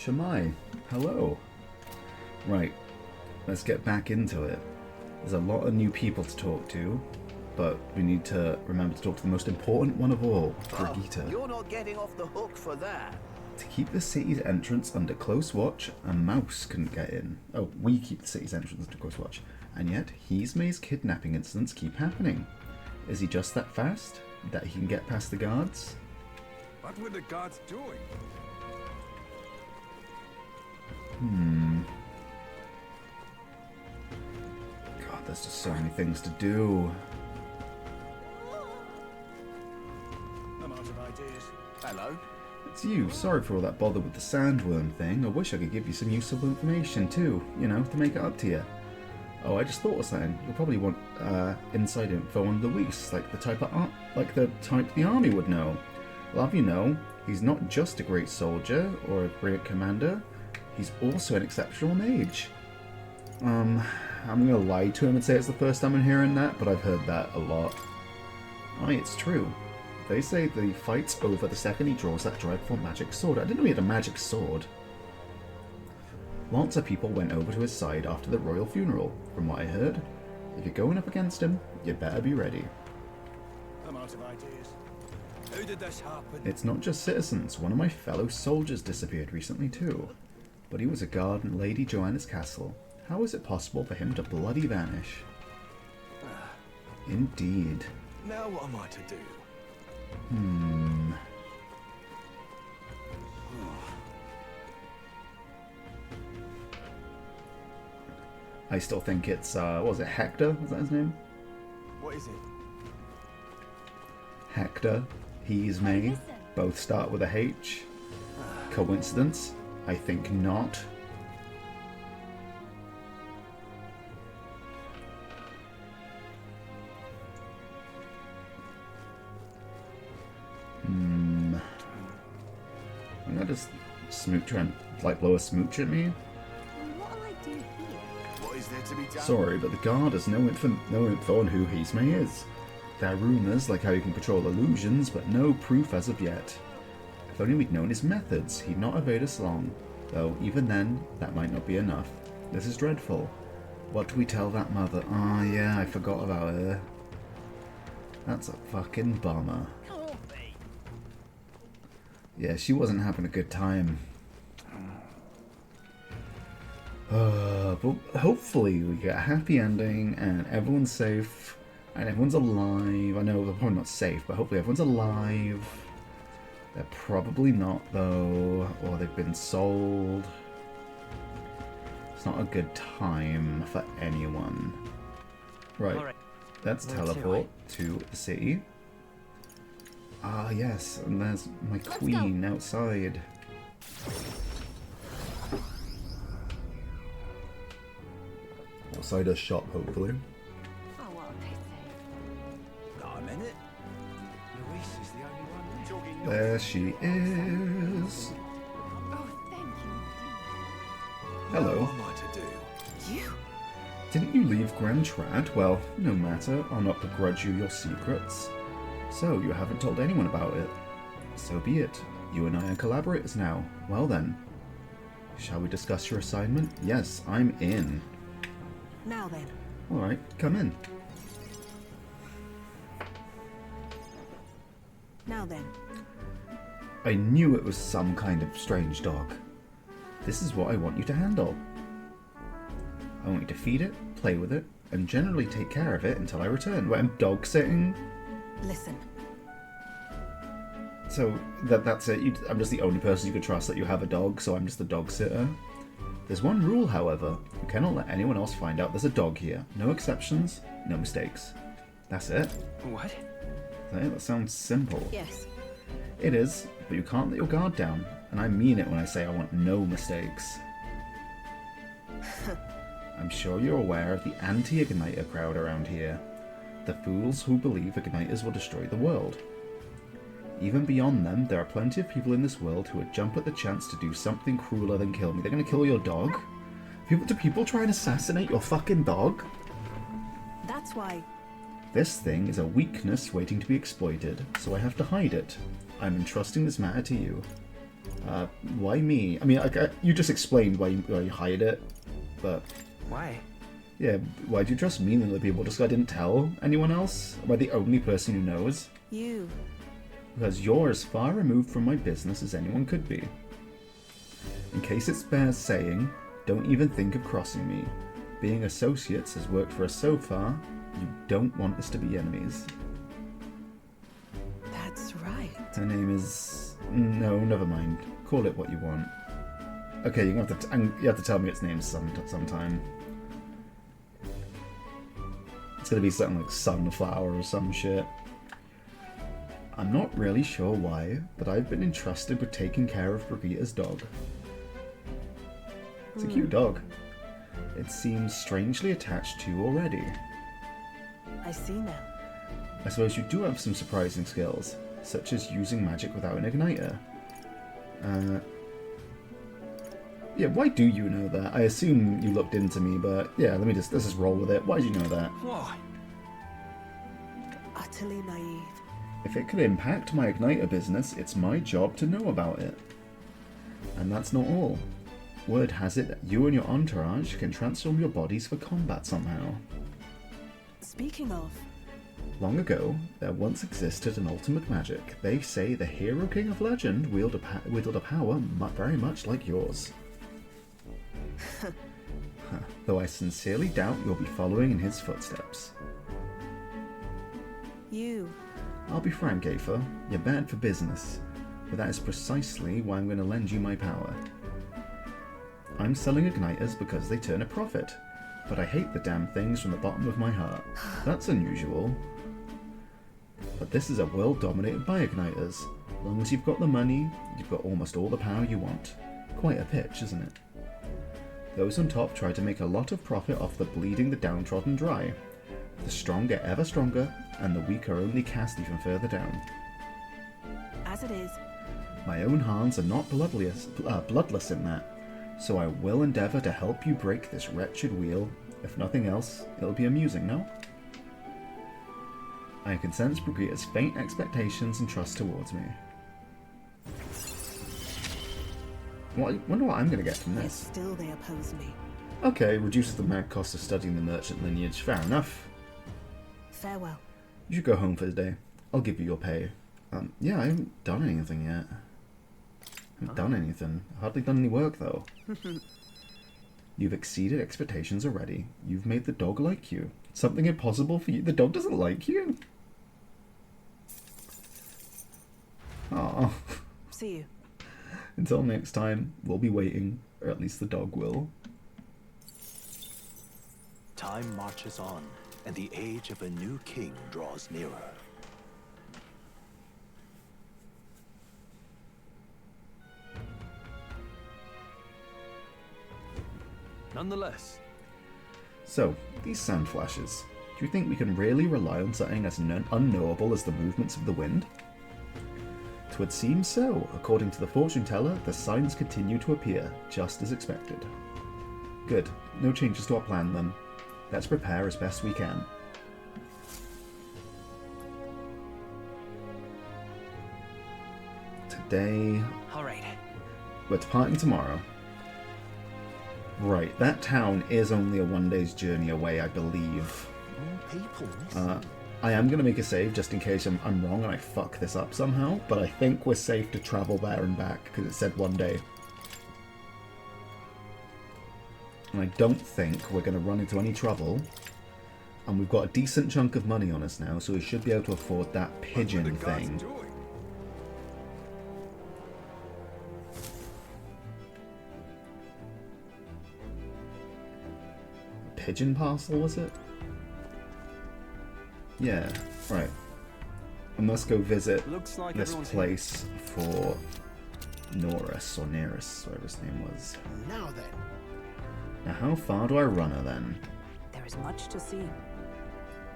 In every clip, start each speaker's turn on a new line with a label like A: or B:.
A: Shamai, hello. Right, let's get back into it. There's a lot of new people to talk to, but we need to remember to talk to the most important one of all, Brigitte.
B: You're not getting off the hook for that.
A: To keep the city's entrance under close watch, a mouse couldn't get in. Oh, we keep the city's entrance under close watch. And yet, Xmas's kidnapping incidents keep happening. Is he just that fast? That he can get past the guards?
C: What were the guards doing?
A: God, there's just so many things to do.
B: I'm out of ideas. Hello?
A: It's you. Sorry for all that bother with the sandworm thing. I wish I could give you some useful information too, you know, to make it up to you. Oh, I just thought of something. You'll probably want inside info on Luis, like the type the army would know. Well, have you know, he's not just a great soldier or a great commander. He's also an exceptional mage. I'm gonna lie to him and say it's the first time I'm hearing that, but I've heard that a lot. Aye, it's true. They say that he fights over the second he draws that dreadful magic sword. I didn't know he had a magic sword. Lots of people went over to his side after the royal funeral, from what I heard. If you're going up against him, you better be ready.
B: I'm out of ideas. How did this happen?
A: It's not just citizens. One of my fellow soldiers disappeared recently too. But he was a guard in Lady Joanna's castle. How is it possible for him to bloody vanish? Indeed.
B: Now what am I to do?
A: I still think it's, what was it, Hector? Was that his name?
B: What is it?
A: Hector, he's me. Both start with a H. Coincidence? I think not. I'm gonna just try and like blow a smooch at me.
D: What'll I do here?
B: What is there to be done?
A: Sorry, but the guard has no info on who Xmas is. There are rumours like how he can control illusions, but no proof as of yet. If only we'd known his methods, he'd not evade us long. Though, even then, that might not be enough. This is dreadful. What do we tell that mother? Oh yeah, I forgot about her. That's a fucking bummer. Yeah, she wasn't having a good time. But hopefully we get a happy ending and everyone's safe and everyone's alive. I know they're probably not safe, but hopefully everyone's alive. They're probably not though, or they've been sold. It's not a good time for anyone. Right, let's teleport to the city. Ah, yes, and there's my queen outside. Outside a shop, hopefully.
D: Oh, what a pity.
B: Got a minute? Luis is the only one talking.
A: There she is.
D: Oh, thank you.
A: Hello.
B: What am I to do?
D: You?
A: Didn't you leave Grand Trad? Well, no matter. I'll not begrudge you your secrets. So, you haven't told anyone about it. So be it. You and I are collaborators now. Well then. Shall we discuss your assignment? Yes, I'm in.
D: Now then.
A: Alright, come in.
D: Now then.
A: I knew it was some kind of strange dog. This is what I want you to handle. I want you to feed it, play with it, and generally take care of it until I return. Wait, I'm dog sitting?
D: Listen.
A: So that's it. I'm just the only person you could trust that you have a dog, so I'm just the dog sitter. There's one rule, however. You cannot let anyone else find out there's a dog here. No exceptions, no mistakes. That's it.
B: What?
A: That sounds simple.
D: Yes.
A: It is, but you can't let your guard down. And I mean it when I say I want no mistakes. I'm sure you're aware of the anti-Igniter crowd around here. The fools who believe Igniters will destroy the world. Even beyond them, there are plenty of people in this world who would jump at the chance to do something crueler than kill me. They're gonna kill your dog? Do people try and assassinate your fucking dog?
D: That's why.
A: This thing is a weakness waiting to be exploited, so I have to hide it. I'm entrusting this matter to you. Why me? I mean, you just explained why you hired it, but...
E: Why?
A: Yeah, why do you trust me than other people? Just 'cause I didn't tell anyone else? Am I the only person who knows?
D: You.
A: Because you're as far removed from my business as anyone could be. In case it bears saying, don't even think of crossing me. Being associates has worked for us so far. You don't want us to be enemies.
D: That's right.
A: Her name is... No, never mind. Call it what you want. Okay, you have to tell me its name sometime. It's gonna be something like Sunflower or some shit. I'm not really sure why, but I've been entrusted with taking care of Brigitta's dog. It's a cute dog. It seems strangely attached to you already.
D: I see now.
A: I suppose you do have some surprising skills, such as using magic without an igniter. Yeah, why do you know that? I assume you looked into me, but yeah, let's just roll with it. Why do you know that?
E: Why?
D: Utterly naive.
A: If it could impact my igniter business, it's my job to know about it. And that's not all. Word has it that you and your entourage can transform your bodies for combat somehow.
D: Speaking of,
A: Long ago, there once existed an ultimate magic. They say the hero king of legend wielded a power very much like yours. Though I sincerely doubt you'll be following in his footsteps.
D: you.
A: I'll be frank, Aether, you're bad for business, but that is precisely why I'm going to lend you my power. I'm selling igniters because they turn a profit, but I hate the damn things from the bottom of my heart. That's unusual. But this is a world dominated by igniters. As long as you've got the money, you've got almost all the power you want. Quite a pitch, isn't it? Those on top try to make a lot of profit off the bleeding the downtrodden dry. The strong get ever stronger, and the weak are only cast even further down.
D: As it is.
A: My own hands are not bloodless in that, so I will endeavour to help you break this wretched wheel. If nothing else, it'll be amusing, no? I can sense Brigitta's faint expectations and trust towards me. Well, I wonder what I'm going to get from
D: Yet
A: this.
D: still they oppose me.
A: Okay, reduces the mad cost of studying the merchant lineage. Fair enough.
D: Farewell.
A: You should go home for the day. I'll give you your pay. Yeah, I haven't done anything yet. I've hardly done any work, though. You've exceeded expectations already. You've made the dog like you. Something impossible for you. The dog doesn't like you? Aww.
D: See you.
A: Until next time, we'll be waiting, or at least the dog will.
F: Time marches on, and the age of a new king draws nearer.
E: Nonetheless,
A: So, these sand flashes. Do you think we can really rely on something as unknowable as the movements of the wind? 'Twould seem so. According to the fortune teller, the signs continue to appear, just as expected. Good. No changes to our plan then. Let's prepare as best we can. Today...
E: alright.
A: We're departing tomorrow. Right, that town is only a one-day's journey away, I believe.
F: More people.
A: I am going to make a save just in case I'm wrong and I fuck this up somehow, but I think we're safe to travel there and back because it said one day. And I don't think we're going to run into any trouble. And we've got a decent chunk of money on us now, so we should be able to afford that pigeon
C: What were the gods
A: thing.
C: doing?
A: Pigeon parcel, was it? Yeah, right. I must go visit
E: Looks like
A: this
E: everyone's
A: place for Norris, or Neris, whatever his name was.
B: Now then.
A: Now how far do I run her then?
D: There is much to see.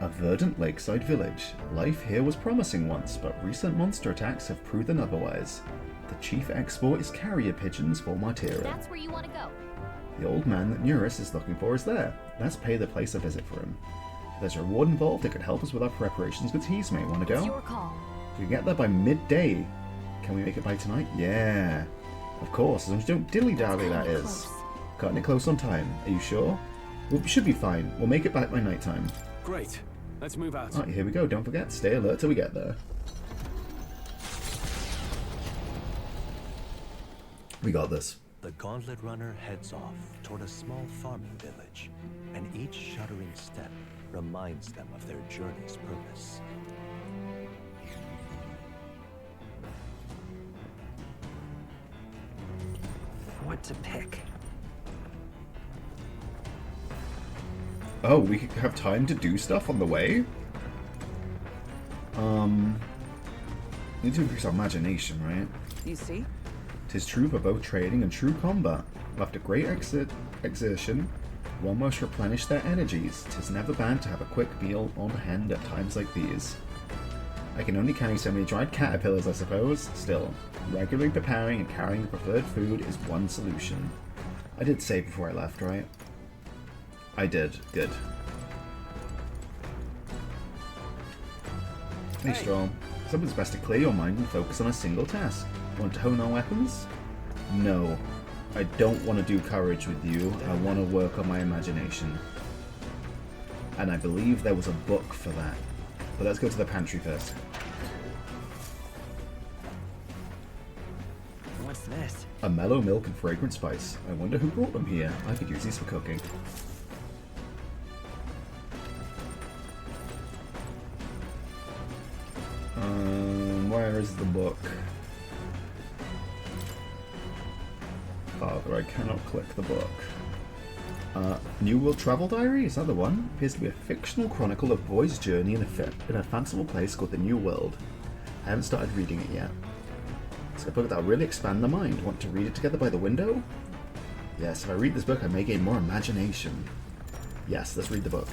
A: A verdant lakeside village. Life here was promising once, but recent monster attacks have proven otherwise. The chief export is carrier pigeons for Martyra.
G: That's where you want to go.
A: The old man that Neuris is looking for is there. Let's pay the place a visit for him. If there's a reward involved that could help us with our preparations, good tease, mate. Want to
G: It's
A: go?
G: your call.
A: We can get there by midday. Can we make it by tonight? Yeah. Of course, as long as you don't dilly-dally, that is.
D: Close.
A: Cutting it close on time. Are you sure? We should be fine. We'll make it back by nighttime.
E: Great. Let's move out.
A: Alright, here we go. Don't forget, stay alert till we get there. We got this.
F: The Gauntlet Runner heads off toward a small farming village, and each shuddering step reminds them of their journey's purpose.
D: What to pick?
A: Oh, we could have time to do stuff on the way? Need to increase our imagination, right?
D: You see?
A: 'Tis true for both trading and true combat. After great exertion, one must replenish their energies. 'Tis never bad to have a quick meal on hand at times like these. I can only carry so many dried caterpillars, I suppose. Still, regularly preparing and carrying the preferred food is one solution. I did save before I left, right? I did. Good. Hey, Storm. Sometimes best to clear your mind and focus on a single task. Want to hone our weapons? No. I don't want to do courage with you. I want to work on my imagination. And I believe there was a book for that. But let's go to the pantry first.
D: What's this?
A: A mellow milk and fragrant spice. I wonder who brought them here. I could use these for cooking. Where is the book? Father, I cannot click the book. New World Travel Diary? Is that the one? Appears to be a fictional chronicle of a boy's journey in a fanciful place called the New World. I haven't started reading it yet. It's a book that'll really expand the mind. Want to read it together by the window? Yes, if I read this book, I may gain more imagination. Yes, let's read the book.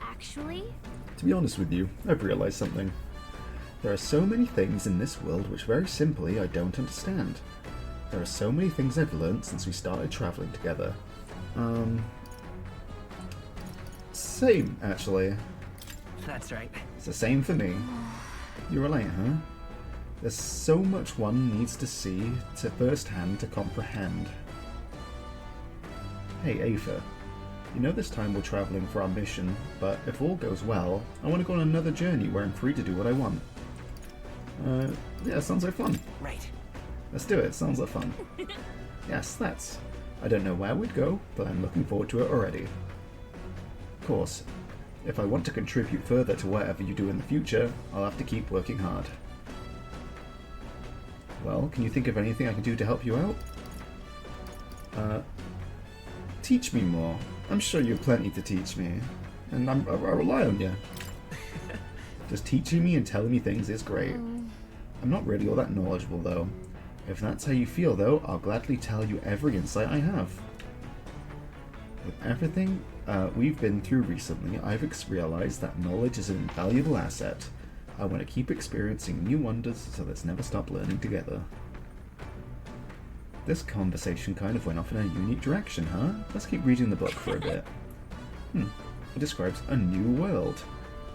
G: Actually,
A: To be honest with you, I've realized something. There are so many things in this world which very simply I don't understand. There are so many things I've learned since we started traveling together. Same, actually.
D: That's right.
A: It's the same for me. You relate, huh? There's so much one needs to see to firsthand to comprehend. Hey, Aether. You know this time we're traveling for our mission, but if all goes well, I want to go on another journey where I'm free to do what I want. Yeah, sounds like fun.
D: Right.
A: Let's do it, sounds like fun. Yes, let's. I don't know where we'd go, but I'm looking forward to it already. Of course, if I want to contribute further to whatever you do in the future, I'll have to keep working hard. Well, can you think of anything I can do to help you out? Teach me more. I'm sure you have plenty to teach me, and I rely on you. Just teaching me and telling me things is great. I'm not really all that knowledgeable, though. If that's how you feel, though, I'll gladly tell you every insight I have. With everything we've been through recently, I've realized that knowledge is an invaluable asset. I want to keep experiencing new wonders, so let's never stop learning together. This conversation kind of went off in a unique direction, huh? Let's keep reading the book for a bit. It describes a new world.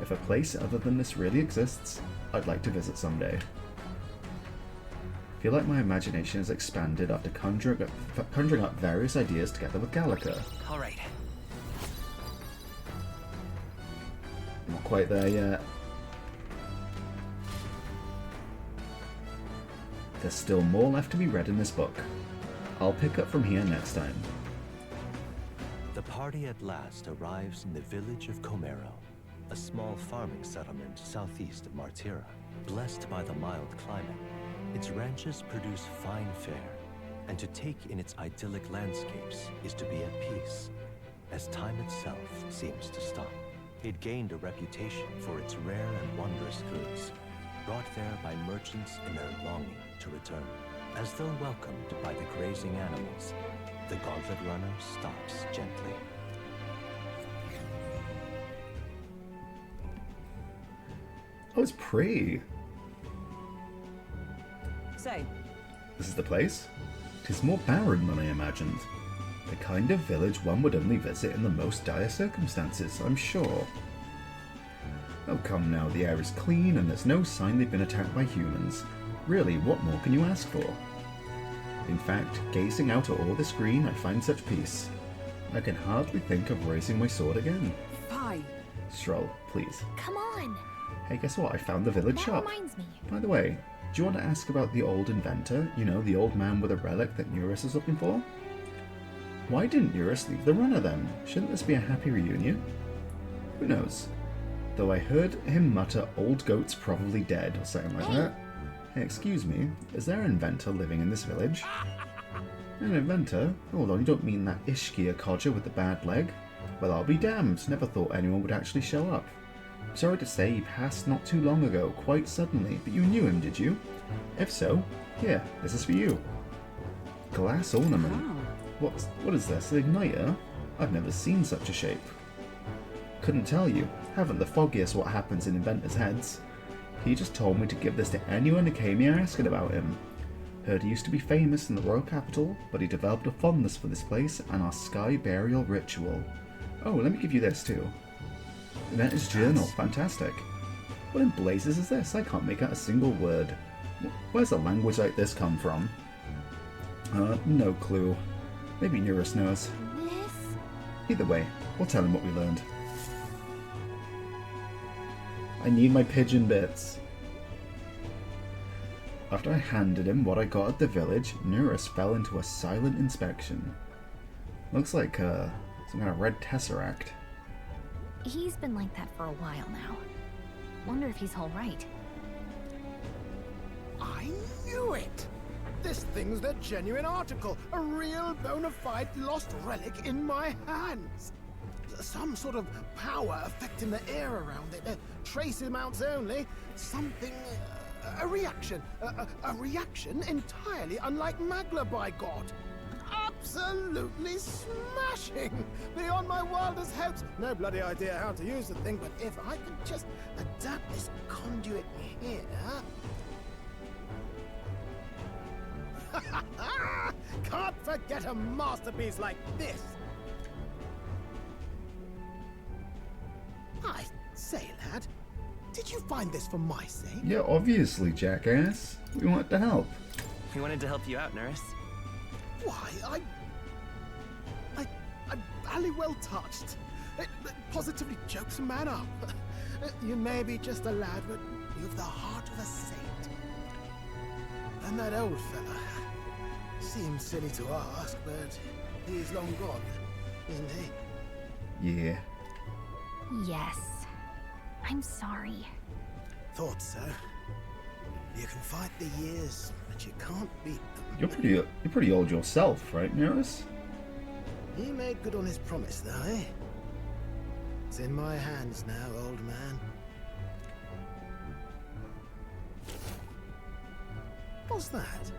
A: If a place other than this really exists, I'd like to visit someday. I feel like my imagination has expanded after conjuring up various ideas together with Gallica.
D: All right.
A: Not quite there yet. There's still more left to be read in this book. I'll pick up from here next time.
F: The party at last arrives in the village of Comero, a small farming settlement southeast of Martira. Blessed by the mild climate, its ranches produce fine fare, and to take in its idyllic landscapes is to be at peace, as time itself seems to stop. It gained a reputation for its rare and wondrous goods, brought there by merchants in their longing to return. As though welcomed by the grazing animals, the Gauntlet Runner stops gently.
A: Oh, it's pretty.
D: Say,
A: This is the place? 'Tis more barren than I imagined. The kind of village one would only visit in the most dire circumstances, I'm sure. Oh, come now, the air is clean and there's no sign they've been attacked by humans. Really, what more can you ask for? In fact, gazing out at all this green, I find such peace. I can hardly think of raising my sword again.
G: Fine.
A: Stroll, please.
H: Come on.
A: Hey, guess what? I found the village
H: That
A: shop.
H: reminds me.
A: By the way, do you want to ask about the old inventor? You know, the old man with a relic that Eurus is looking for? Why didn't Eurus leave the runner then? Shouldn't this be a happy reunion? Who knows? Though I heard him mutter, old goat's probably dead, or something like that. Hey, excuse me, is there an inventor living in this village? An inventor? Hold on, you don't mean that Ishkia codger with the bad leg? Well, I'll be damned, never thought anyone would actually show up. Sorry to say, he passed not too long ago, quite suddenly, but you knew him, did you? If so, here, this is for you. Glass ornament. What is this, an igniter? I've never seen such a shape. Couldn't tell you, haven't the foggiest what happens in inventors' heads. He just told me to give this to anyone who came here asking about him. Heard he used to be famous in the royal capital, but he developed a fondness for this place and our sky burial ritual. Oh, let me give you this too. Inventor's journal, fantastic. What in blazes is this? I can't make out a single word. Where's a language like this come from? No clue. Maybe Eurus knows.
H: This?
A: Either way, we'll tell him what we learned. I need my pigeon bits. After I handed him what I got at the village, Eurus fell into a silent inspection. Looks like some kind of red tesseract.
H: He's been like that for a while now. Wonder if he's alright.
B: I knew it! This thing's the genuine article, a real bona fide lost relic in my hands. Some sort of power affecting the air around it. Trace amounts only. Something... a reaction. A reaction entirely unlike Magla, by God. Absolutely smashing! Beyond my wildest hopes. No bloody idea how to use the thing, but if I could just adapt this conduit here... Can't forget a masterpiece like this! I say, lad, did you find this for my sake?
A: Yeah, obviously, jackass. We want to help.
D: We wanted to help you out, Nurse.
B: Why, I'm bally well touched. It positively jokes a man up. You may be just a lad, but you've the heart of a saint. And that old fella seems silly to ask, but he's long gone, isn't he?
A: Yeah.
H: Yes. I'm sorry.
B: Thought so. You can fight the years, but you can't beat them.
A: You're pretty old yourself, right, Eurus?
B: He made good on his promise, though, eh? It's in my hands now, old man. What's that?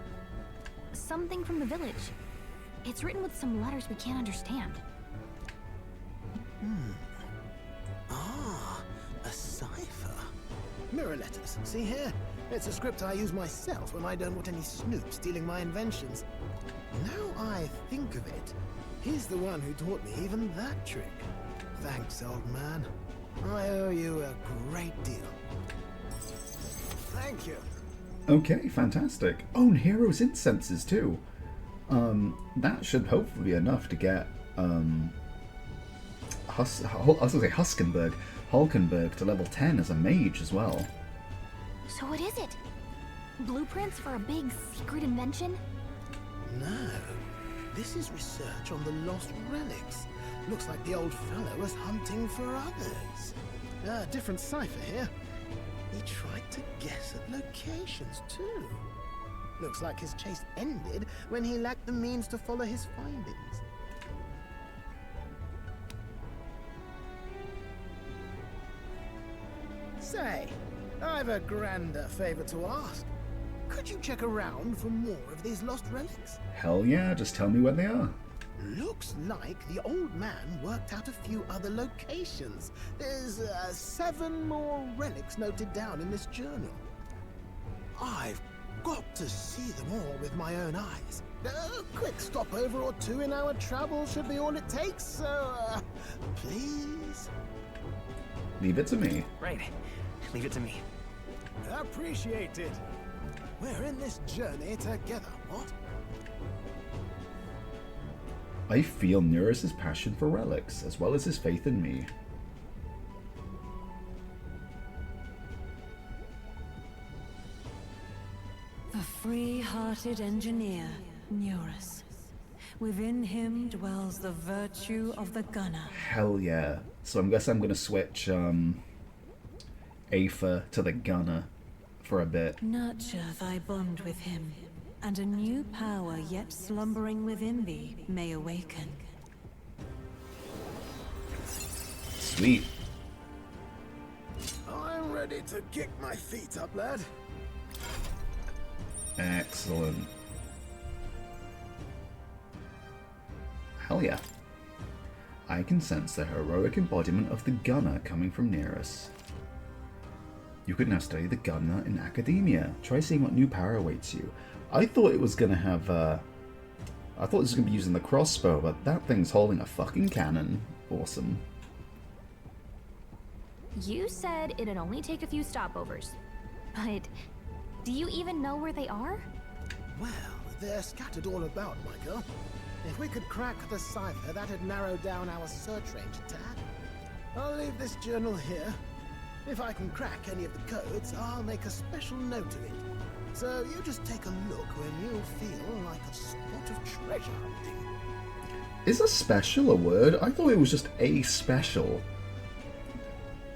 H: Something from the village. It's written with some letters we can't understand.
B: Ah, a cipher. Mirror letters, see here? It's a script I use myself when I don't want any snoop stealing my inventions. Now I think of it, he's the one who taught me even that trick. Thanks, old man. I owe you a great deal. Thank you.
A: Okay, fantastic. Oh, and Hero's Incenses too. That should hopefully be enough to get Hulkenberg to level 10 as a mage as well.
H: So what is it? Blueprints for a big secret invention?
B: No, this is research on the lost relics. Looks like the old fellow was hunting for others. Different cipher here. He tried to guess at locations too. Looks like his chase ended when he lacked the means to follow his findings. Say, I've a grander favor to ask. Could you check around for more of these lost relics?
A: Hell yeah, just tell me where they are.
B: Looks like the old man worked out a few other locations. There's 7 more relics noted down in this journal. I've got to see them all with my own eyes. A quick stopover or 2 in our travel should be all it takes, so please?
A: Leave it to me.
D: Right. Leave it to me.
B: Appreciate it. We're in this journey together, what?
A: I feel Neurus's passion for relics, as well as his faith in me.
G: The free-hearted engineer, Neurus. Within him dwells the virtue of the gunner.
A: Hell yeah. So I guess I'm going to switch Aether to the gunner for a bit.
G: Nurture thy bond with him, and a new power yet slumbering within thee may awaken.
A: Sweet.
B: I'm ready to kick my feet up, lad.
A: Excellent. Hell yeah. I can sense the heroic embodiment of the gunner coming from Neurus. You could now study the gunner in academia. Try seeing what new power awaits you. I thought it was gonna have, I thought it was gonna be using the crossbow, but that thing's holding a fucking cannon. Awesome.
H: You said it'd only take a few stopovers. But do you even know where they are?
B: Well, they're scattered all about, my girl. If we could crack the cipher, that'd narrow down our search range a tad. I'll leave this journal here. If I can crack any of the codes, I'll make a special note of it. So you just take a look when you feel like a spot of treasure hunting.
A: Is a special a word? I thought it was just a special.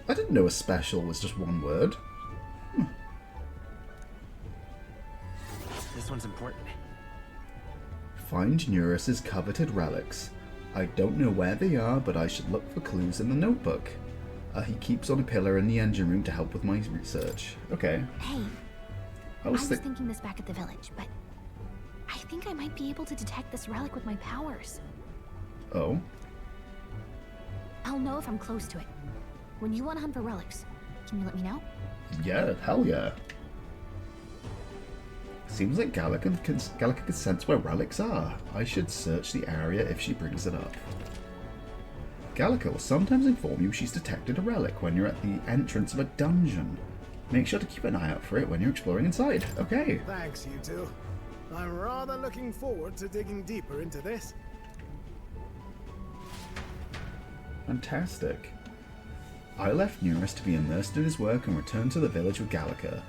A: I didn't know a special was just one word.
D: This one's important.
A: Find Neurus's coveted relics. I don't know where they are, but I should look for clues in the notebook. He keeps on a pillar in the engine room to help with my research. Okay.
H: Hey,
A: I was
H: thinking this back at the village, but I think I might be able to detect this relic with my powers.
A: Oh?
H: I'll know if I'm close to it. When you want to hunt for relics, can you let me know?
A: Yeah, hell yeah. Seems like Gallica can sense where relics are. I should search the area if she brings it up. Gallica will sometimes inform you she's detected a relic when you're at the entrance of a dungeon. Make sure to keep an eye out for it when you're exploring inside. Okay.
B: Thanks, you two. I'm rather looking forward to digging deeper into this.
A: Fantastic. I left Neurus to be immersed in his work and returned to the village with Gallica.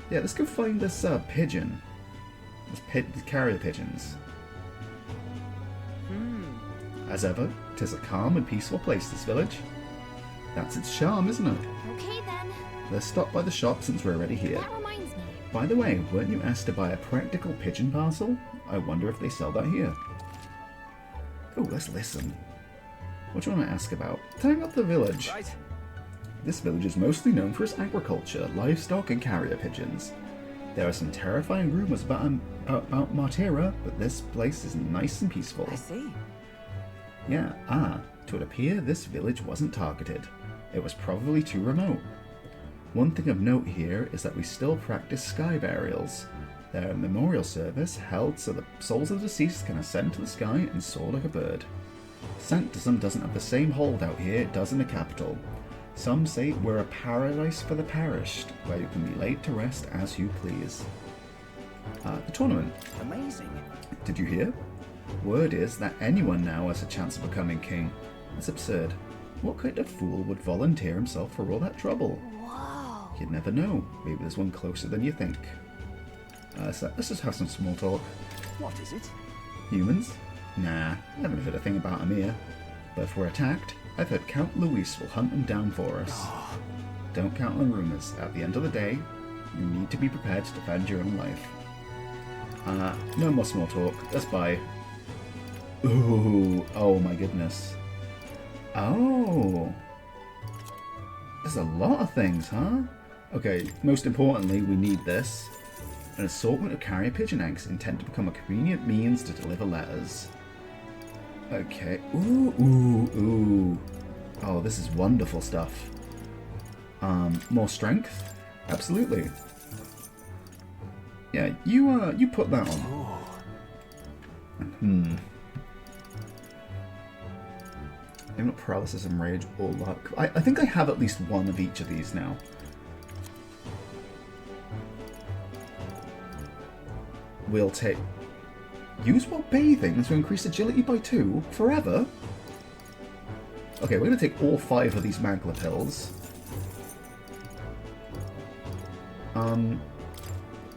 A: Yeah, let's go find this pigeon. This carrier pigeons. As ever, 'tis a calm and peaceful place, this village. That's its charm, isn't it?
H: Okay then.
A: Let's stop by the shop since we're already here.
H: That reminds me.
A: By the way, weren't you asked to buy a practical pigeon parcel? I wonder if they sell that here. Oh, let's listen. What do you want to ask about? Tying up the village.
D: Right?
A: This village is mostly known for its agriculture, livestock, and carrier pigeons. There are some terrifying rumors about Martira, but this place is nice and peaceful.
G: I see.
A: Yeah, to it appear this village wasn't targeted. It was probably too remote. One thing of note here is that we still practice sky burials. They're a memorial service held so the souls of the deceased can ascend to the sky and soar like a bird. Sanctism doesn't have the same hold out here it does in the capital. Some say we're a paradise for the perished, where you can be laid to rest as you please. The tournament.
D: Amazing.
A: Did you hear? Word is that anyone now has a chance of becoming king. It's absurd. What kind of fool would volunteer himself for all that trouble?
H: Whoa.
A: You'd never know. Maybe there's one closer than you think. So let's just have some small talk.
D: What is it?
A: Humans? Nah, haven't heard a thing about them here. But if we're attacked, I've heard Count Luis will hunt them down for us. Don't count on rumors. At the end of the day, you need to be prepared to defend your own life. No more small talk. Let's buy. Ooh, oh my goodness. Oh. There's a lot of things, huh? Okay, most importantly, we need this. An assortment of carrier pigeon eggs intend to become a convenient means to deliver letters. Okay. Ooh, ooh, ooh. Oh, this is wonderful stuff. More strength? Absolutely. Yeah, you put that on. I'm not paralysis and rage or luck. I think I have at least one of each of these now. we'll take... Use while bathing to increase agility by 2? Forever? Okay, we're going to take all 5 of these Magla pills.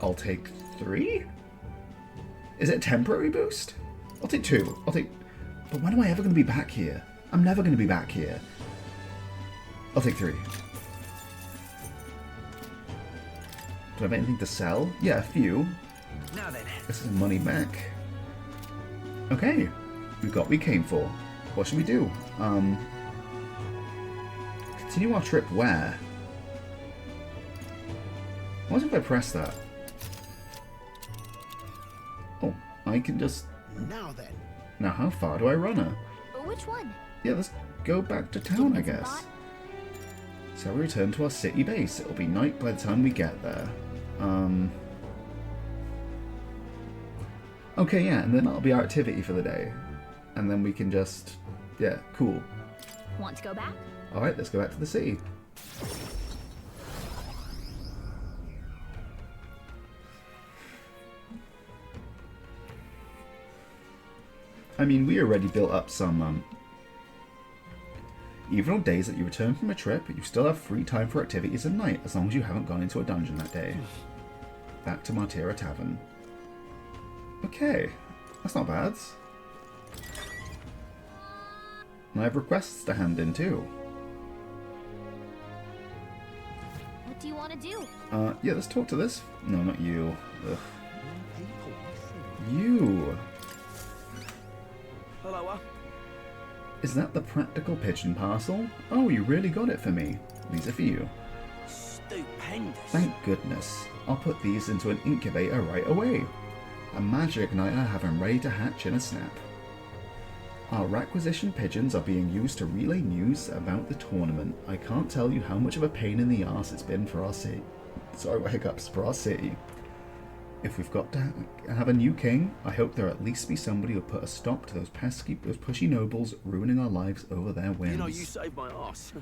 A: I'll take 3? Is it a temporary boost? I'll take 2. I'll take... But when am I ever going to be back here? I'm never going to be back here. I'll take 3. Do I have anything to sell? Yeah, a few.
D: Now then.
A: This is money back. Okay. We got what we came for. What should we do? Continue our trip where? What if I press that? Oh, I can just...
B: Now then.
A: Now how far do I run her?
H: Which one?
A: Yeah, let's go back to town, I guess. So we return to our city base. It'll be night by the time we get there. Okay, yeah, and then that'll be our activity for the day. And then we can just... Yeah, cool.
H: Want to go back?
A: Alright, let's go back to the city. I mean, we already built up some, even on days that you return from a trip, you still have free time for activities at night, as long as you haven't gone into a dungeon that day. Back to Martira Tavern. Okay, that's not bad. And I have requests to hand in too.
H: What do you want to do?
A: Yeah, let's talk to this. No, not you. Ugh. You.
E: Hello.
A: Is that the practical pigeon parcel? Oh, you really got it for me. These are for you.
E: Stupendous.
A: Thank goodness. I'll put these into an incubator right away. A magic igniter I have them ready to hatch in a snap. Our requisition pigeons are being used to relay news about the tournament. I can't tell you how much of a pain in the arse it's been for our city. Sorry, what hiccups, for our city. If we've got to have a new king, I hope there'll at least be somebody who'll put a stop to those pushy nobles ruining our lives over their whims.
E: You know, you saved my ass.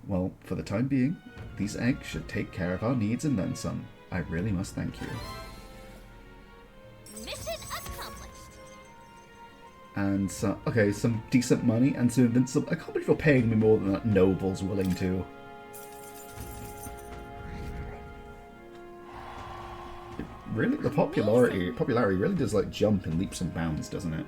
A: Well, for the time being, these eggs should take care of our needs and then some. I really must thank you.
H: Mission accomplished.
A: And, okay, some decent money and some invincible... I can't believe you're paying me more than that noble's willing to. Really, the popularity really does, like, jump in leaps and bounds, doesn't it?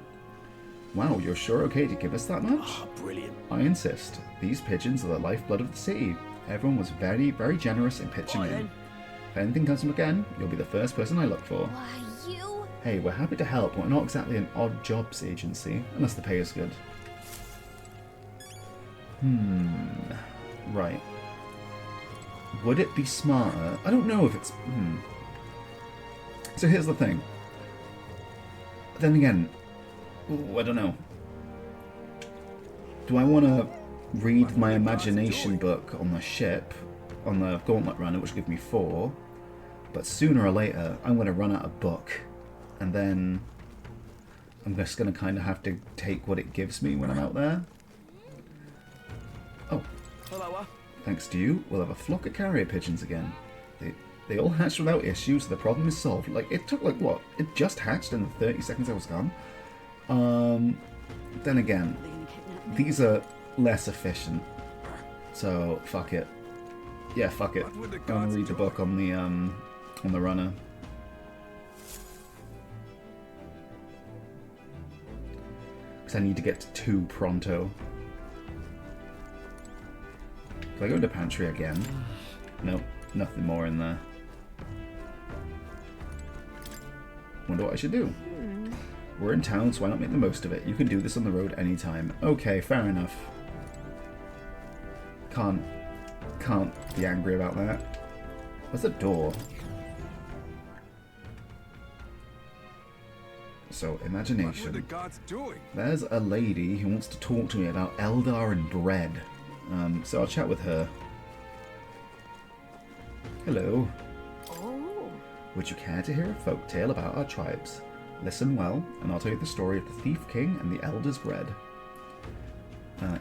A: Wow, you're sure okay to give us that much?
E: Oh, brilliant.
A: I insist. These pigeons are the lifeblood of the city. Everyone was very, very generous in pitching in. If anything comes from again, you'll be the first person I look for.
H: Why, you?
A: Hey, we're happy to help, but we're not exactly an odd jobs agency, unless the pay is good. Right. Would it be smarter? I don't know if it's... So here's the thing. Then again, I don't know. Do I want to read my imagination book on the ship, on the Gauntlet Runner, which will give me 4, but sooner or later I'm going to run out of book, and then I'm just going to kind of have to take what it gives me when I'm out there. Oh.
E: Hello.
A: Thanks to you, we'll have a flock of carrier pigeons again. They all hatched without issues, so the problem is solved. Like, it took, like, what? It just hatched in the 30 seconds I was gone. Then again, these are less efficient. So, fuck it. Yeah, fuck it. I'm gonna read the book on the runner. Because I need to get to 2 pronto. Do I go into pantry again? Nope, nothing more in there. Wonder what I should do. We're in town, so why not make the most of it? You can do this on the road anytime. Okay, fair enough. Can't be angry about that. Where's the door? So, imagination.
C: What are the gods doing?
A: There's a lady who wants to talk to me about Eldar and bread. So I'll chat with her. Hello.
H: Oh.
A: Would you care to hear a folk tale about our tribes? Listen well, and I'll tell you the story of the Thief King and the Elder's Bread. Yeah.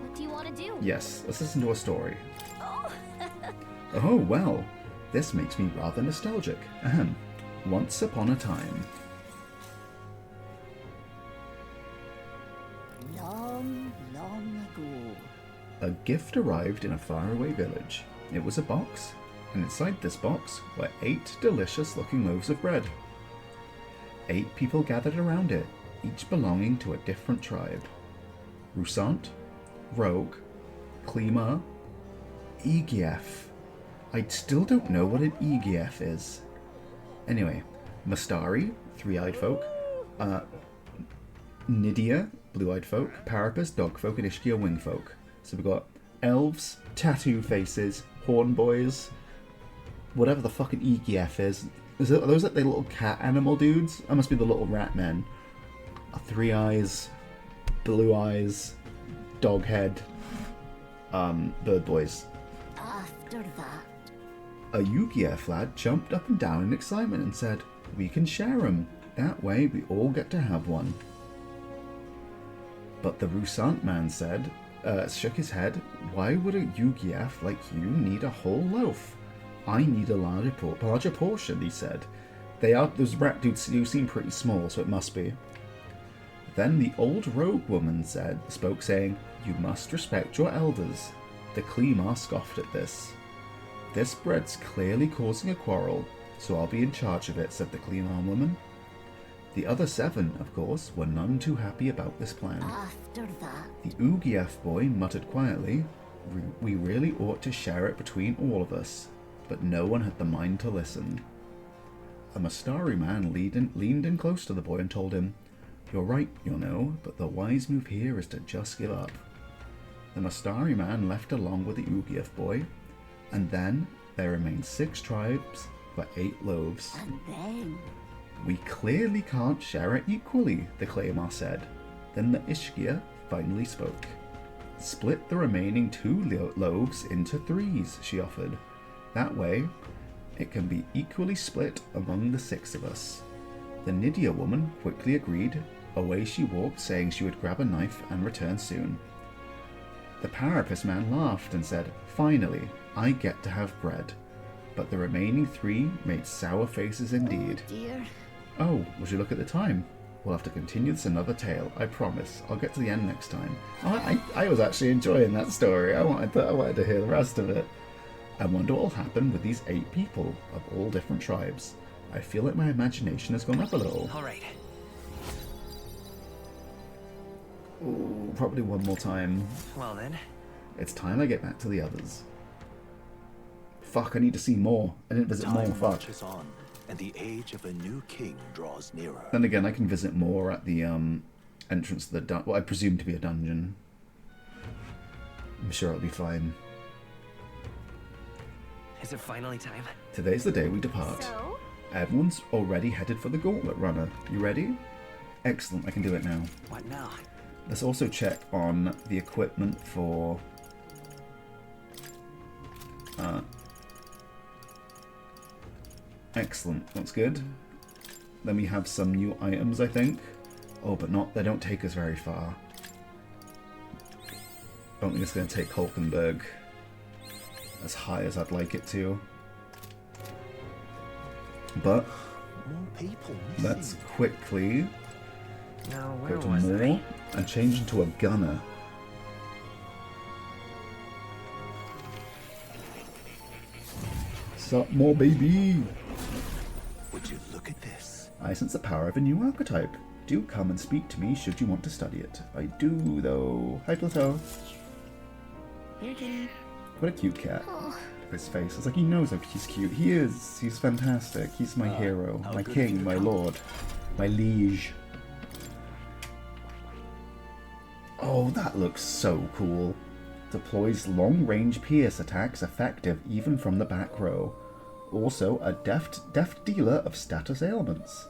H: What do you want to do?
A: Yes, let's listen to a story.
H: Oh.
A: Oh, well. This makes me rather nostalgic. Ahem. Once upon a time.
I: Long, long ago.
A: A gift arrived in a faraway village. It was a box, and inside this box were 8 delicious-looking loaves of bread. 8 people gathered around it, each belonging to a different tribe. Rusant, Rogue, Klima, Egief. I still don't know what an Egief is. Anyway, Mastari, 3-eyed folk, Nydia, blue-eyed folk, Parapus, dog folk, and Ishkia, wing folk. So we've got elves, tattoo faces, horn boys, whatever the fucking Egief is. Are those like the little cat animal dudes? That must be the little rat men. 3 eyes, blue eyes, dog head, bird boys.
I: After that.
A: A Yugief lad jumped up and down in excitement and said, "We can share them. That way we all get to have one." But the Rusant man said, shook his head, "Why would a Yugief like you need a whole loaf? I need a larger portion," he said. Those rat dudes do seem pretty small, so it must be. Then the old rogue woman spoke, saying, "You must respect your elders." The Klima scoffed at this. "This bread's clearly causing a quarrel, so I'll be in charge of it," said the Klima woman. The other 7, of course, were none too happy about this plan.
I: After that.
A: The Ugief boy muttered quietly, "We really ought to share it between all of us," but no one had the mind to listen. A Mastari man leaned in close to the boy and told him, "You're right, but the wise move here is to just give up." The Mastari man left along with the Ugief boy, and then there remained 6 tribes for 8 loaves.
I: And then.
A: "We clearly can't share it equally," the Claymore said. Then the Ishkia finally spoke. "Split the remaining 2 loaves into 3s, she offered. "That way, it can be equally split among the 6 of us." The Nydia woman quickly agreed. Away she walked, saying she would grab a knife and return soon. The Parapus man laughed and said, "Finally, I get to have bread." But the remaining 3 made sour faces indeed.
I: Oh dear.
A: "Oh, would you look at the time? We'll have to continue this another tale, I promise. I'll get to the end next time." I was actually enjoying that story. I wanted to hear the rest of it. I wonder what will happen with these 8 people of all different tribes. I feel like my imagination has gone up a little.
D: All right.
A: Ooh, probably one more time.
D: Well then.
A: It's time I get back to the others. Fuck, I need to see more. I didn't visit more.
F: Time
A: Fuck.
F: marches on, and the age of a new king draws nearer.
A: Then again, I can visit more at the entrance to the what I presume to be a dungeon. I'm sure it'll be fine.
D: Is it finally time?
A: Today's the day we depart.
H: So?
A: Everyone's already headed for the gauntlet runner. You ready? Excellent, I can do it now.
D: What now?
A: Let's also check on the equipment for... excellent, that's good. Then we have some new items, I think. Oh, but they don't take us very far. I don't think it's going to take Hulkenberg as high as I'd like it to. But
F: More people
A: let's
F: missing.
A: quickly
D: Now,
A: go
D: where
A: to
D: was
A: more
D: I?
A: and change into a gunner. Sup more, baby?
F: Would you look at this?
A: I sense the power of a new archetype. Do come and speak to me should you want to study it. I do, though. Hi, Plateau. What a cute cat. His face. It's like he knows he's cute. He is. He's fantastic. He's my hero.
F: how
A: My
F: good of you
A: king.
F: to
A: My
F: come.
A: lord. My liege. Oh, that looks so cool. Deploys long-range pierce attacks effective even from the back row. Also, a deft dealer of status ailments.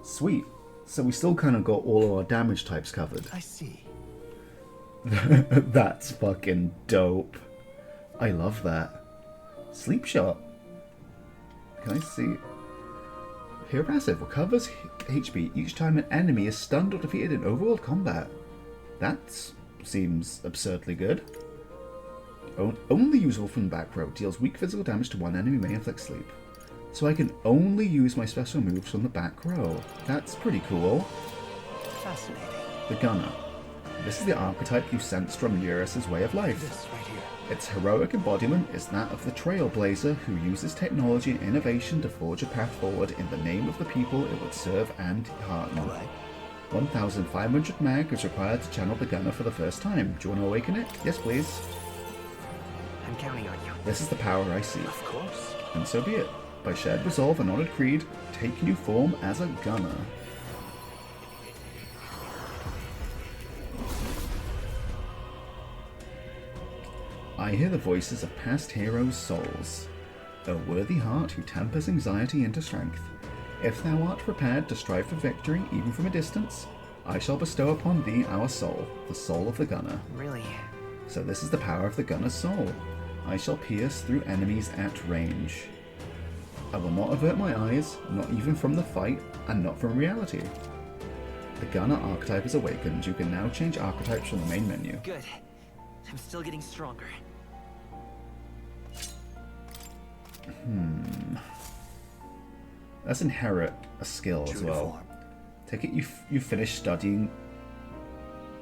A: Sweet. So we still kind of got all of our damage types covered.
F: I see.
A: That's fucking dope. I love that. Sleep shot. Can I see? Hero passive recovers HP each time an enemy is stunned or defeated in overworld combat. That seems absurdly good. Only usable from the back row. Deals weak physical damage to one enemy, may inflict sleep. So I can only use my special moves from the back row. That's pretty cool.
F: Fascinating.
A: The Gunner. This is the archetype you sensed from Eurus' way of life.
F: This right here.
A: Its heroic embodiment is that of the trailblazer who uses technology and innovation to forge a path forward in the name of the people it would serve and hearten.
F: Alright.
A: 1,500 mag is required to channel the Gunner for the first time. Do you want to awaken it? Yes, please.
D: I'm counting on you.
A: This is the power I see.
F: Of course.
A: And so be it. By shared resolve and honored creed, take new form as a Gunner. I hear the voices of past heroes' souls. A worthy heart who tempers anxiety into strength. If thou art prepared to strive for victory, even from a distance, I shall bestow upon thee our soul, the soul of the Gunner.
D: Really?
A: So this is the power of the Gunner's soul. I shall pierce through enemies at range. I will not avert my eyes, not even from the fight, and not from reality. The Gunner archetype is awakened. You can now change archetypes from the main menu.
D: Good. I'm still getting stronger.
A: Let's inherit a skill as
F: True to
A: well.
F: form.
A: Take it you finished studying.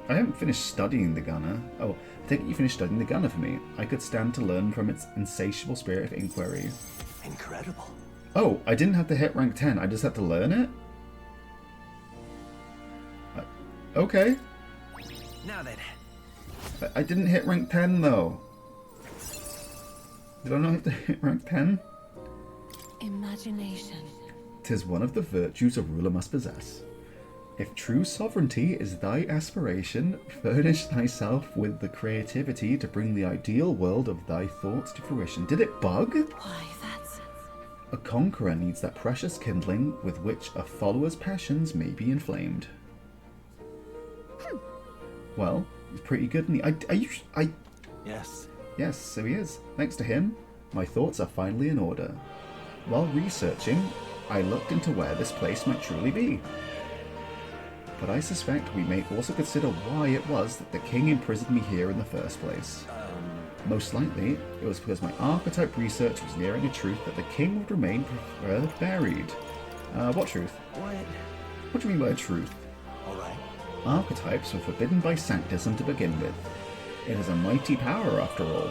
A: I haven't finished studying the Gunner. Oh, take it you finished studying the Gunner for me. I could stand to learn from its insatiable spirit of inquiry.
F: Incredible.
A: Oh, I didn't have to hit rank 10. I just had to learn it? Okay.
D: Now then.
A: I didn't hit rank 10 though. Did I not have to hit rank 10?
G: Imagination.
A: 'Tis one of the virtues a ruler must possess. If true sovereignty is thy aspiration, furnish thyself with the creativity to bring the ideal world of thy thoughts to fruition. Did it bug?
G: Why, that's...
A: A conqueror needs that precious kindling with which a follower's passions may be inflamed. Well, he's pretty good.
F: Yes.
A: Yes, so he is. Thanks to him, my thoughts are finally in order. While researching, I looked into where this place might truly be. But I suspect we may also consider why it was that the king imprisoned me here in the first place. Most likely, it was because my archetype research was nearing a truth that the king would remain buried. What truth?
F: What?
A: What do you mean by truth?
F: Alright.
A: Archetypes were forbidden by sanctism to begin with. It is a mighty power, after all.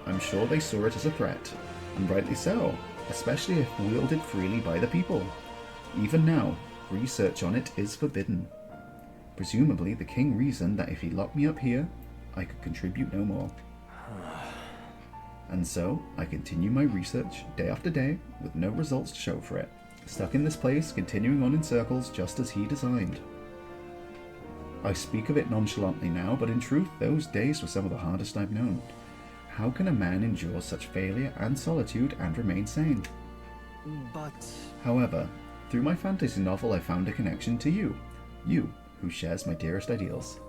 A: I'm sure they saw it as a threat, and rightly so, especially if wielded freely by the people. Even now, research on it is forbidden. Presumably, the king reasoned that if he locked me up here, I could contribute no more. And so, I continue my research day after day, with no results to show for it. Stuck in this place, continuing on in circles just as he designed. I speak of it nonchalantly now, but in truth, those days were some of the hardest I've known. How can a man endure such failure and solitude and remain sane?
F: But...
A: However, through my fantasy novel I found a connection to you. You, who shares my dearest ideals.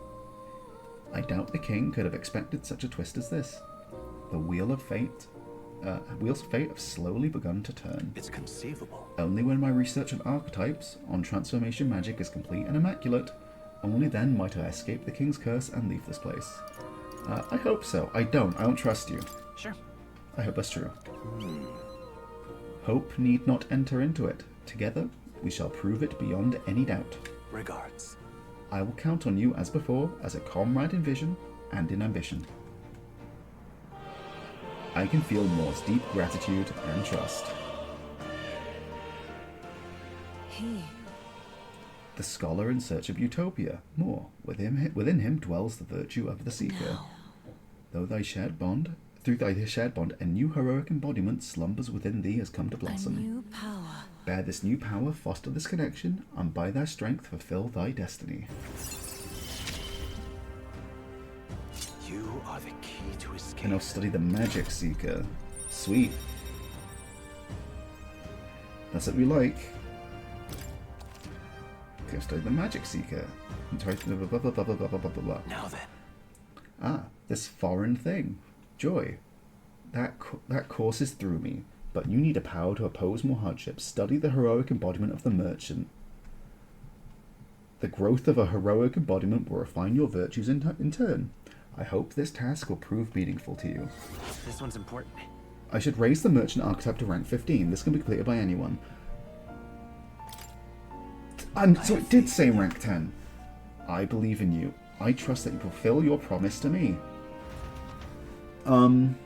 A: I doubt the king could have expected such a twist as this. The wheels of fate have slowly begun to turn.
F: it's conceivable.
A: Only when my research on archetypes, on transformation magic is complete and immaculate, only then might I escape the king's curse and leave this place. I hope so. I don't trust you.
D: Sure.
A: I hope that's true. Hope need not enter into it. Together, we shall prove it beyond any doubt.
F: Regards.
A: I will count on you as before, as a comrade in vision and in ambition. I can feel Moore's deep gratitude and trust.
G: He...
A: The scholar in search of utopia. Moore, within him dwells the virtue of the seeker. Through thy shared bond, a new heroic embodiment slumbers within thee has come to
G: A
A: blossom.
G: new power.
A: Bear this new power, foster this connection, and by thy strength fulfill thy destiny.
F: You are the key to escape.
A: And I'll study the Magic Seeker. Sweet. That's what we like. Okay, I'll study the Magic Seeker. And try to blah blah blah blah blah blah blah blah.
F: Now then.
A: Ah, this foreign thing. Joy. That courses through me. But you need a power to oppose more hardships. Study the heroic embodiment of the merchant. The growth of a heroic embodiment will refine your virtues in turn. I hope this task will prove meaningful to you.
D: This one's important.
A: I should raise the merchant archetype to rank 15. This can be completed by anyone. So it did say rank 10. I believe in you. I trust that you fulfill your promise to me. I'm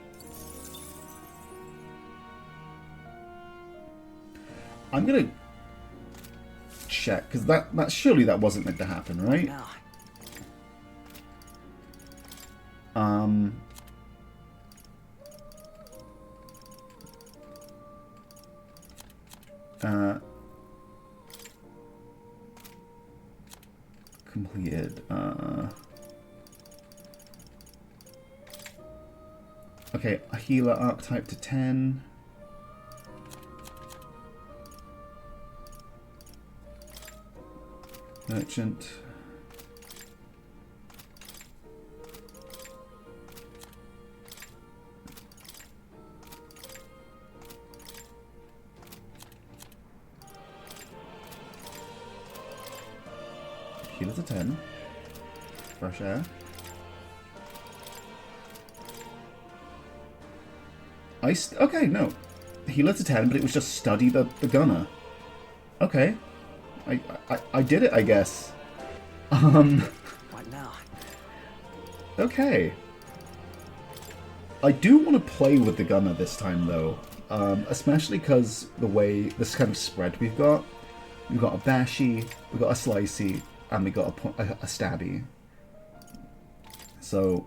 A: gonna check, because that surely that wasn't meant to happen, right?
D: Now.
A: Completed. Okay, a healer archetype to 10. Merchant. Healer to 10. Fresh air. Okay, no. Healer to 10, but it was just study the gunner. Okay. I did it, I guess.
D: What now?
A: Okay. I do want to play with the gunner this time, though. Especially because the way this kind of spread we've got. We've got a bashy, we've got a slicey, and we got a stabby. So,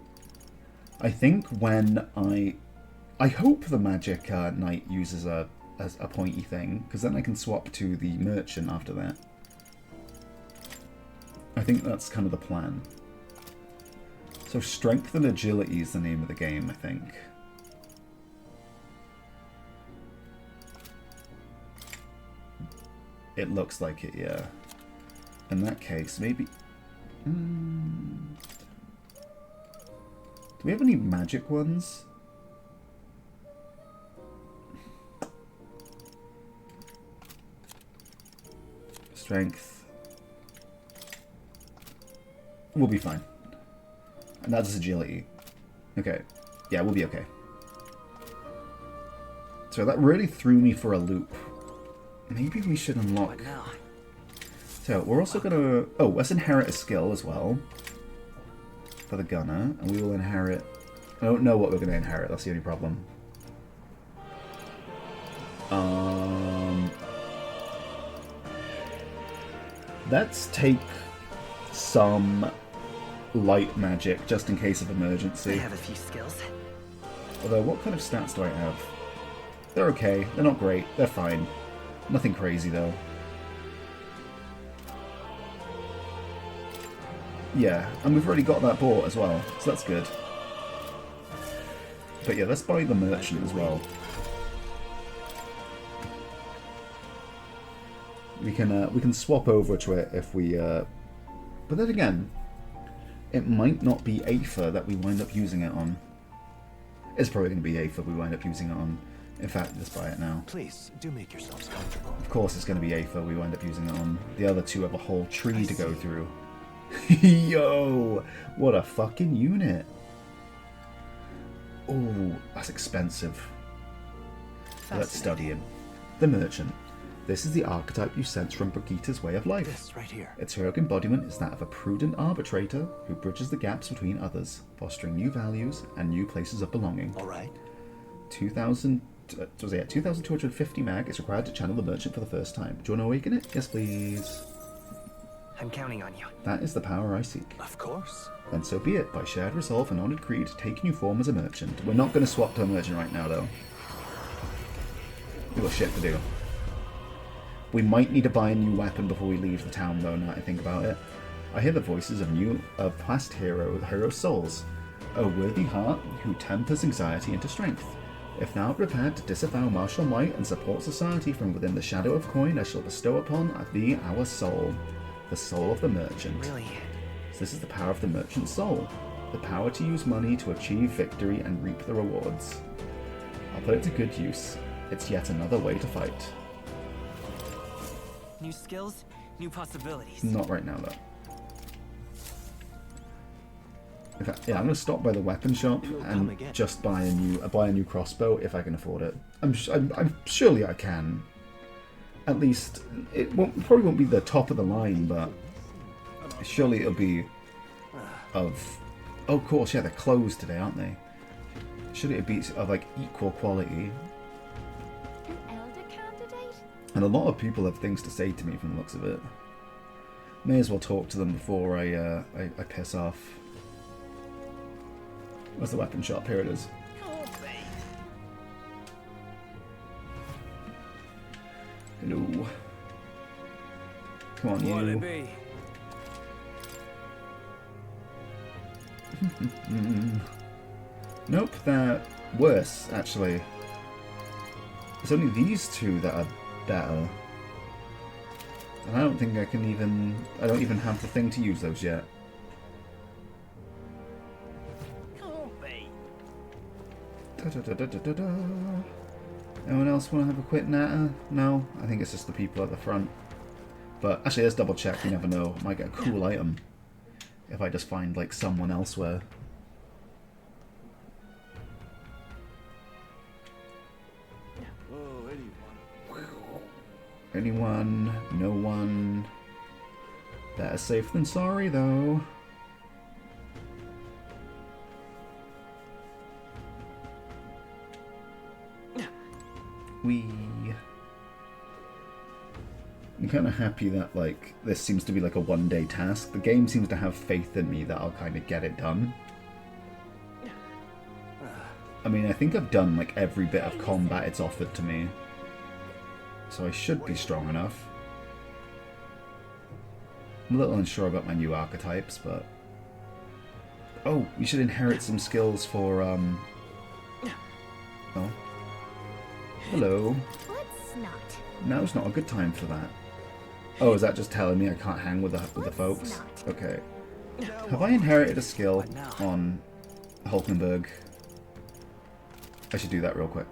A: I think when I hope the magic knight uses a pointy thing, because then I can swap to the merchant after that. I think that's kind of the plan. So strength and agility is the name of the game, I think. It looks like it, yeah. In that case, maybe... Do we have any magic ones? Strength. We'll be fine. And that's agility. Okay. Yeah, we'll be okay. So that really threw me for a loop. Maybe we should unlock...
D: What now?
A: So, we're also gonna... Oh, let's inherit a skill as well. For the gunner. And we will inherit... I don't know what we're gonna inherit, that's the only problem. Let's take some light magic, just in case of
D: I
A: emergency.
D: have a few skills.
A: Although, what kind of stats do I have? They're okay. They're not great. They're fine. Nothing crazy, though. Yeah, and we've already got that bought as well, so that's good. But yeah, let's buy the merchant as well. We can swap over to it if we... But then again, it might not be Aether that we wind up using it on. It's probably going to be Aether we wind up using it on. In fact, let's buy it now.
F: Please, do make yourselves comfortable.
A: Of course it's going to be Aether we wind up using it on. The other two have a whole tree to go through. Yo! What a fucking unit! Oh, that's expensive. Let's study him. The Merchant. This is the archetype you sense from Brigitte's way of life.
F: This right here.
A: Its heroic embodiment is that of a prudent arbitrator who bridges the gaps between others, fostering new values and new places of belonging.
F: All right.
A: 2,250 mag is required to channel the Merchant for the first time. Do you want to awaken it? Yes, please.
D: I'm counting on you.
A: That is the power I seek.
F: Of course.
A: Then so be it. By shared resolve and honoured creed, take new form as a merchant. We're not going to swap to a merchant right now, though. We've got shit to do. We might need to buy a new weapon before we leave the town, though, now that I think about it. I hear the voices of past hero souls. A worthy heart who tempers anxiety into strength. If thou art prepared to disavow martial might and support society from within the shadow of coin, I shall bestow upon thee our soul. The soul of the merchant.
D: Really?
A: So this is the power of the merchant's soul. The power to use money to achieve victory and reap the rewards. I'll put it to good use. It's yet another way to fight.
D: New skills, new possibilities.
A: Not right now, though. In fact, yeah, I'm gonna stop by the weapon shop and just buy a new crossbow if I can afford it. I'm surely I can. At least it probably won't be the top of the line, but surely it'll be of. Oh, of course, yeah, they're closed today, aren't they? Surely it'll be of like equal quality.
H: An elder candidate?
A: And a lot of people have things to say to me from the looks of it. May as well talk to them before I piss off. Where's the weapon shop? Here it is. Hello. Come on, you. Nope, they're worse, actually. It's only these two that are better. And I don't think I can even... I don't even have the thing to use those yet. Da-da-da-da-da-da. Anyone else want to have a quick natter? No? I think it's just the people at the front. But actually, let's double check. You never know. I might get a cool item if I just find, like, someone elsewhere. Anyone? No one. Better safe than sorry, though. I'm kind of happy that, like, this seems to be like a one-day task. The game seems to have faith in me that I'll kind of get it done. I mean, I think I've done, like, every bit of combat it's offered to me. So I should be strong enough. I'm a little unsure about my new archetypes, but... Oh, we should inherit some skills for, Oh. Hello.
H: Let's not.
A: Now's not a good time for that. Oh, is that just telling me I can't hang with the folks? Okay. Have I inherited a skill on Hulkenberg? I should do that real quick.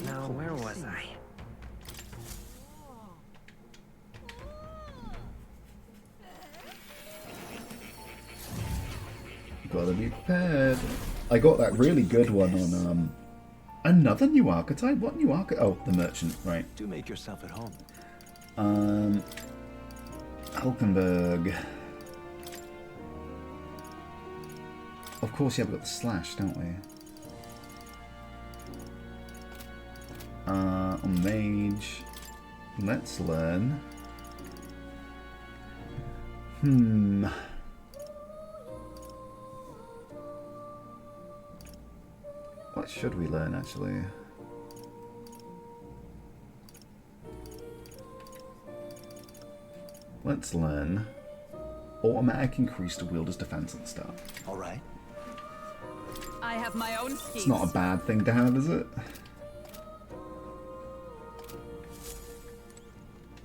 D: Now, where was I?
A: Gotta be prepared. I got that really good one on, another new archetype? What new archetype? Oh, the merchant, right.
F: Do make yourself at home.
A: Hulkenberg. Of course, yeah, we've got the slash, don't we? Mage. Let's learn. What should we learn, actually? Let's learn automatic increase to wielder's defense at the start.
F: All right.
G: I have my own schemes.
A: It's not a bad thing to have, is it?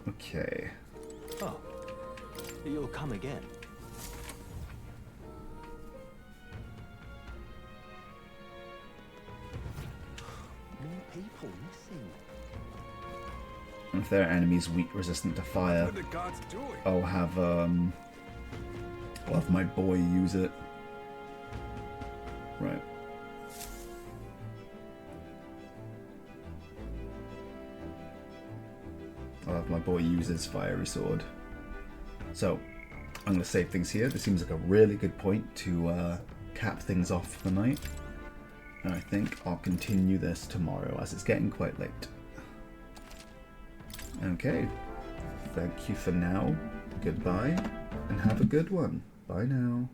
A: Okay.
F: Oh, you'll come again. More people missing.
A: If their enemy's weak, resistant to fire,
C: What are the gods doing?
A: I'll have my boy use it. Right. I'll have my boy use his fiery sword. So, I'm going to save things here. This seems like a really good point to cap things off for the night. And I think I'll continue this tomorrow as it's getting quite late. Okay. Thank you for now. Goodbye. And have a good one. Bye now.